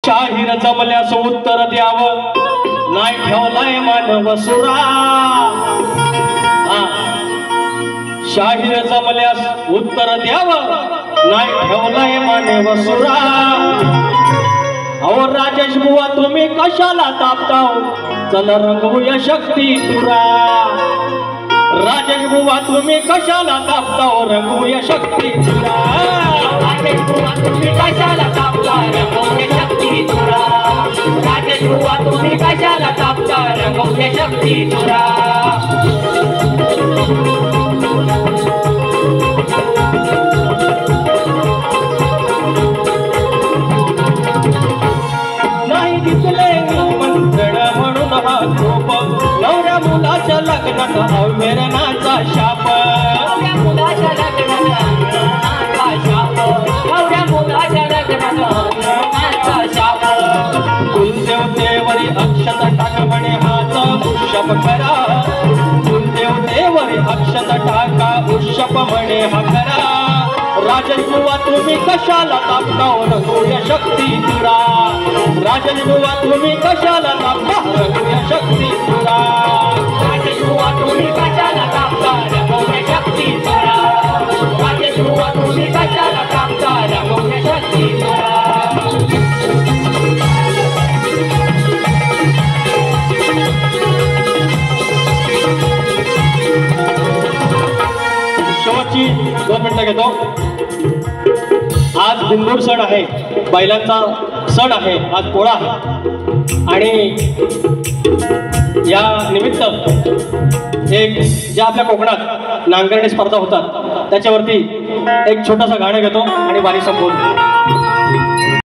शाहीर जमल्यास उत्तर द्यावं नाही ठेवलाय मानव सुरा। शाहीर जमल्यास उत्तर द्यावं नाही ठेवलाय मानव सुरा। अहो राजेश बुवा तुम्ही कशाला तापताव चल रंगवूया शक्ती तुरा। राजेश बुवा तुम्ही कशाला तापताव रंगवूया शक्ती तुरा। राजेश बुवा तुम्ही कशाला तापता रंगवूया शक्ती तुरा। राजेश बुवा तुम्ही कशाला तापता रंगवूया शक्ती तुरा। नाही दिसले मंत्रण म्हणून हा खूप नवऱ्या मुलाच्या लग्नात अवघडनाचा शाप। नवऱ्या मुलाच्या लग्नाचा शाप। नवऱ्या मुलाच्या लग्नाचा शाप। कुलदेवतेवरी अक्षत टाक म्हणे हात उष्शप करा। कुलदेवतेवरी अक्षत टाका उष्शप म्हणे हा करा। राजेश बुवा तुम्ही कशाला तापताव रंगवूया शक्ती तुरा। राजेश बुवा तुम्ही कशाला तापता रंगवूया शक्ती तुरा। राजेश बुवा तुम्ही कशाला तापता रंगवूया शक्ती तुरा। राजेश बुवा तुम्ही कशाला तापता रंगवूया शक्ती तुरा। शेवटची 2 मिनिटं घेतो। आज बिंदूर सण आहे, बैलांचा सण आहे, आज पोळा आहे आणि या निमित्त एक ज्या आपल्या कोकणात नांगरणी स्पर्धा होतात त्याच्यावरती एक छोटासा गाणं घेतो आणि वारी संपवतो।